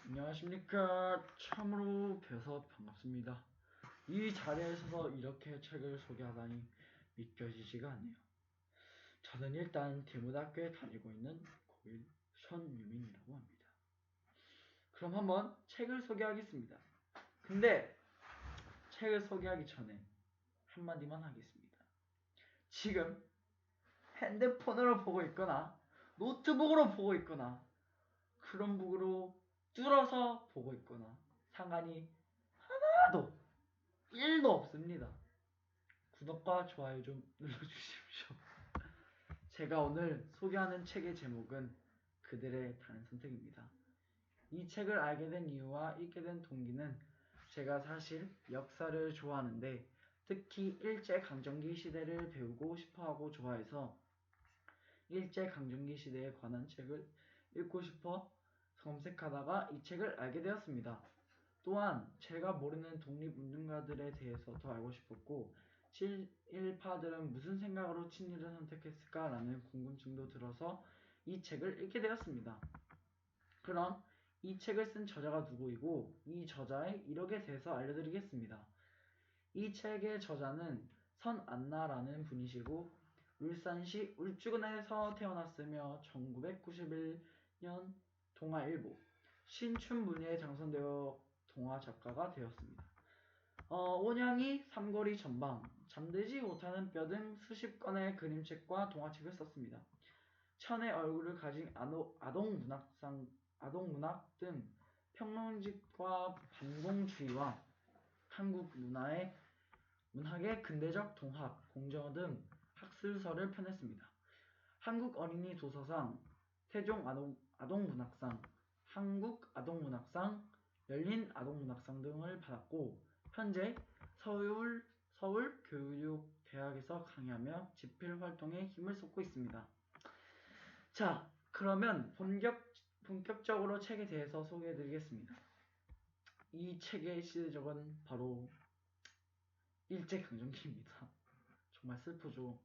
안녕하십니까. 참으로 뵈서 반갑습니다. 이 자리에 서서 이렇게 책을 소개하다니 믿겨지지가 않네요. 저는 일단 대문학교에 다니고 있는 고1 손유민이라고 합니다. 그럼 한번 책을 소개하겠습니다. 근데 책을 소개하기 전에 한마디만 하겠습니다. 지금 핸드폰으로 보고 있거나 노트북으로 보고 있거나 크롬북으로 뚫어서 보고 있거나 상관이 하나도 1도 없습니다. 구독과 좋아요 좀 눌러주십시오. 제가 오늘 소개하는 책의 제목은 그들의 다른 선택입니다. 이 책을 알게 된 이유와 읽게 된 동기는 제가 사실 역사를 좋아하는데 특히 일제강점기 시대를 배우고 싶어하고 좋아해서 일제강점기 시대에 관한 책을 읽고 싶어 검색하다가 이 책을 알게 되었습니다. 또한 제가 모르는 독립운동가들에 대해서 더 알고 싶었고 친일파들은 무슨 생각으로 친일을 선택했을까라는 궁금증도 들어서 이 책을 읽게 되었습니다. 그럼 이 책을 쓴 저자가 누구이고 이 저자의 이력에 대해서 알려드리겠습니다. 이 책의 저자는 선안나라는 분이시고 울산시 울주군에서 태어났으며 1991년 동아일보 신춘문예에 당선되어 동화 작가가 되었습니다. 온양이 삼거리 전방, 잠들지 못하는 뼈 등 수십 건의 그림책과 동화책을 썼습니다. 천의 얼굴을 가진 아동문학 등 평론집과 반공주의와 한국 문학의 근대적 동학, 공저 등 학술서를 펴냈습니다. 한국 어린이 도서상, 태종 아동문학상, 한국 아동문학상, 열린 아동문학상 등을 받았고 현재 서울교육대학에서 강의하며 집필 활동에 힘을 쏟고 있습니다. 자, 그러면 본격적으로 책에 대해서 소개해드리겠습니다. 이 책의 시대적은 바로 일제강점기입니다. 정말 슬프죠.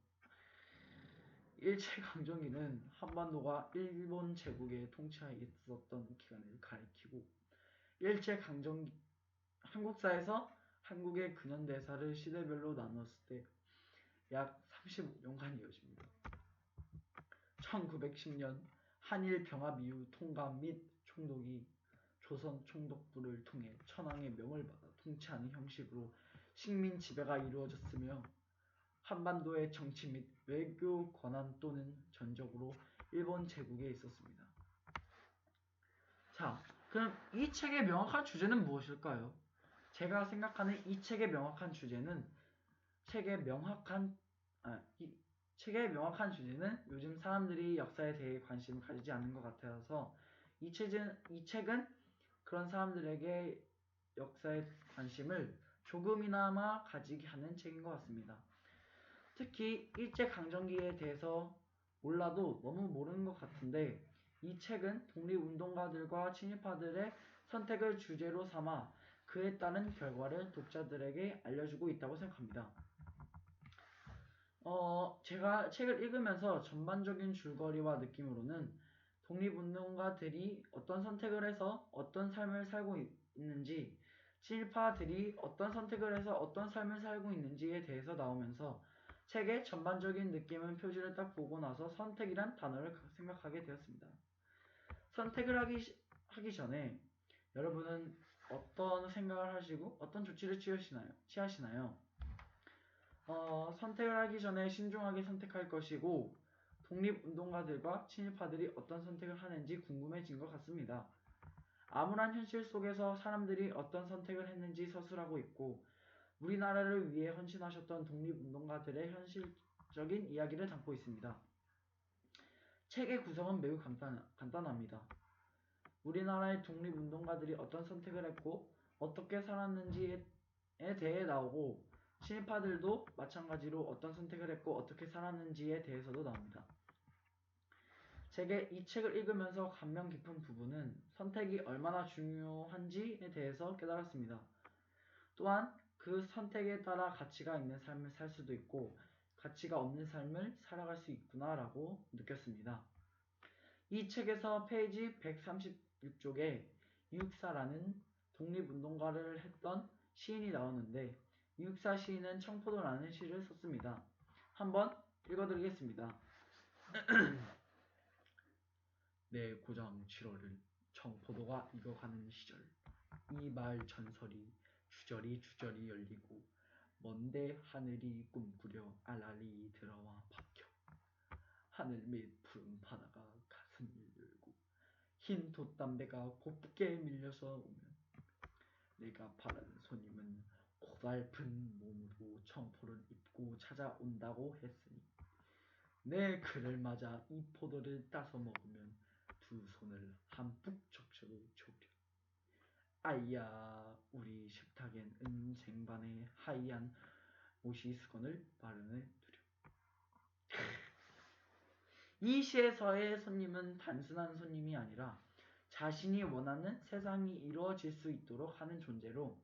일제강점기는 한반도가 일본 제국의 통치하에 있었던 기간을 가리키고 일제강점기 한국사에서 한국의 근현대사를 시대별로 나누었을 때 약 35년간 이어집니다. 1910년 한일 병합 이후 통감 및 총독이 조선 총독부를 통해 천황의 명을 받아 통치하는 형식으로 식민 지배가 이루어졌으며 한반도의 정치 및 외교 권한 또는 전적으로 일본 제국에 있었습니다. 자, 그럼 이 책의 명확한 주제는 무엇일까요? 제가 생각하는 이 책의 명확한 주제는 이 책의 명확한 주제는 요즘 사람들이 역사에 대해 관심을 가지지 않는 것 같아서 이 책은 그런 사람들에게 역사에 관심을 조금이나마 가지게 하는 책인 것 같습니다. 특히 일제강점기에 대해서 몰라도 너무 모르는 것 같은데 이 책은 독립운동가들과 친일파들의 선택을 주제로 삼아 그에 따른 결과를 독자들에게 알려주고 있다고 생각합니다. 제가 책을 읽으면서 전반적인 줄거리와 느낌으로는 독립운동가들이 어떤 선택을 해서 어떤 삶을 살고 있는지, 친일파들이 어떤 선택을 해서 어떤 삶을 살고 있는지에 대해서 나오면서 책의 전반적인 느낌은 표지를 딱 보고 나서 선택이란 단어를 생각하게 되었습니다. 선택을 하기 전에 여러분은 어떤 생각을 하시고 어떤 조치를 취하시나요? 선택을 하기 전에 신중하게 선택할 것이고 독립운동가들과 친일파들이 어떤 선택을 하는지 궁금해진 것 같습니다. 암울한 현실 속에서 사람들이 어떤 선택을 했는지 서술하고 있고 우리나라를 위해 헌신하셨던 독립운동가들의 현실적인 이야기를 담고 있습니다. 책의 구성은 매우 간단합니다. 우리나라의 독립운동가들이 어떤 선택을 했고 어떻게 살았는지에 대해 나오고 친일파들도 마찬가지로 어떤 선택을 했고 어떻게 살았는지에 대해서도 나옵니다. 이 책을 읽으면서 감명 깊은 부분은 선택이 얼마나 중요한지에 대해서 깨달았습니다. 또한 그 선택에 따라 가치가 있는 삶을 살 수도 있고 가치가 없는 삶을 살아갈 수 있구나라고 느꼈습니다. 이 책에서 페이지 136쪽에 이육사라는 독립운동가를 했던 시인이 나오는데 이육사 시인은 청포도라는 시를 썼습니다. 한번 읽어드리겠습니다. 내 고장 7월을 청포도가 익어가는 시절 이 마을 전설이 주저리 열리고 먼데 하늘이 꿈꾸려 알알이 들어와 박혀 하늘 밑 푸른 바다가 가슴을 열고 흰 돛담배가 곱게 밀려서 오면 내가 바라는 손님은 고달픈 몸으로 청포를 입고 찾아온다고 했으니 내 그를 맞아 이 포도를 따서 먹으면 두 손을 한뿍 적셔도 좋으려. 아이야 우리 식탁엔 은쟁반에 하얀 모시 수건을 마련해 두려. 이 시에서의 손님은 단순한 손님이 아니라 자신이 원하는 세상이 이루어질 수 있도록 하는 존재로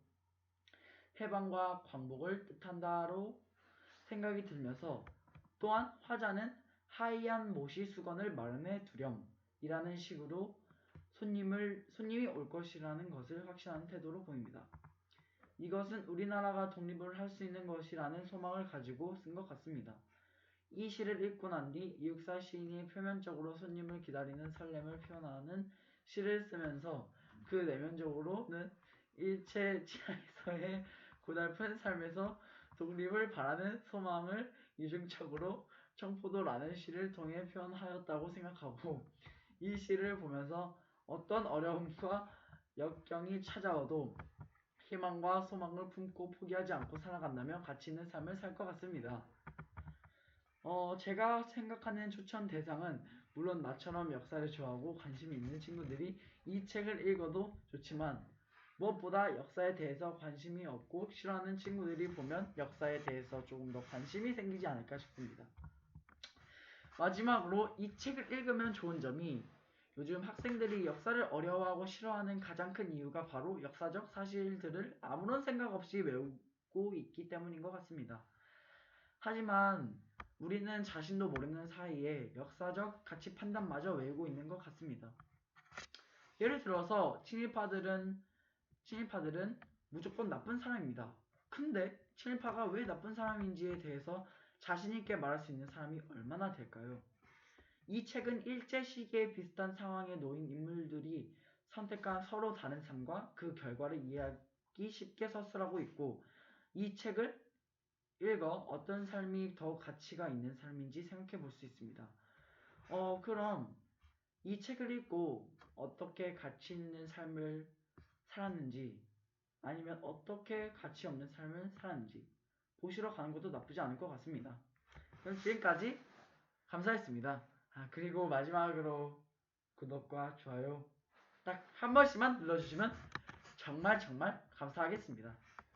해방과 광복을 뜻한다로 생각이 들면서 또한 화자는 하얀 모시 수건을 마련해 두렴이라는 식으로 손님이 올 것이라는 것을 확신하는 태도로 보입니다. 이것은 우리나라가 독립을 할 수 있는 것이라는 소망을 가지고 쓴 것 같습니다. 이 시를 읽고 난 뒤 이육사 시인이 표면적으로 손님을 기다리는 설렘을 표현하는 시를 쓰면서 그 내면적으로는 일체 치하에서의 고달픈 삶에서 독립을 바라는 소망을 이중적으로 청포도라는 시를 통해 표현하였다고 생각하고 이 시를 보면서 어떤 어려움과 역경이 찾아와도 희망과 소망을 품고 포기하지 않고 살아간다면 가치 있는 삶을 살 것 같습니다. 제가 생각하는 추천 대상은 물론 나처럼 역사를 좋아하고 관심이 있는 친구들이 이 책을 읽어도 좋지만 무엇보다 역사에 대해서 관심이 없고 싫어하는 친구들이 보면 역사에 대해서 조금 더 관심이 생기지 않을까 싶습니다. 마지막으로 이 책을 읽으면 좋은 점이 요즘 학생들이 역사를 어려워하고 싫어하는 가장 큰 이유가 바로 역사적 사실들을 아무런 생각 없이 외우고 있기 때문인 것 같습니다. 하지만 우리는 자신도 모르는 사이에 역사적 가치 판단마저 외우고 있는 것 같습니다. 예를 들어서 친일파들은 무조건 나쁜 사람입니다. 근데 친일파가 왜 나쁜 사람인지에 대해서 자신있게 말할 수 있는 사람이 얼마나 될까요? 이 책은 일제 시기에 비슷한 상황에 놓인 인물들이 선택한 서로 다른 삶과 그 결과를 이해하기 쉽게 서술하고 있고 이 책을 읽어 어떤 삶이 더 가치가 있는 삶인지 생각해 볼 수 있습니다. 그럼 이 책을 읽고 어떻게 가치 있는 삶을 살았는지 아니면 어떻게 가치 없는 삶을 살았는지 보시러 가는 것도 나쁘지 않을 것 같습니다. 그럼 지금까지 감사했습니다. 그리고 마지막으로 구독과 좋아요 딱 한 번씩만 눌러주시면 정말 감사하겠습니다.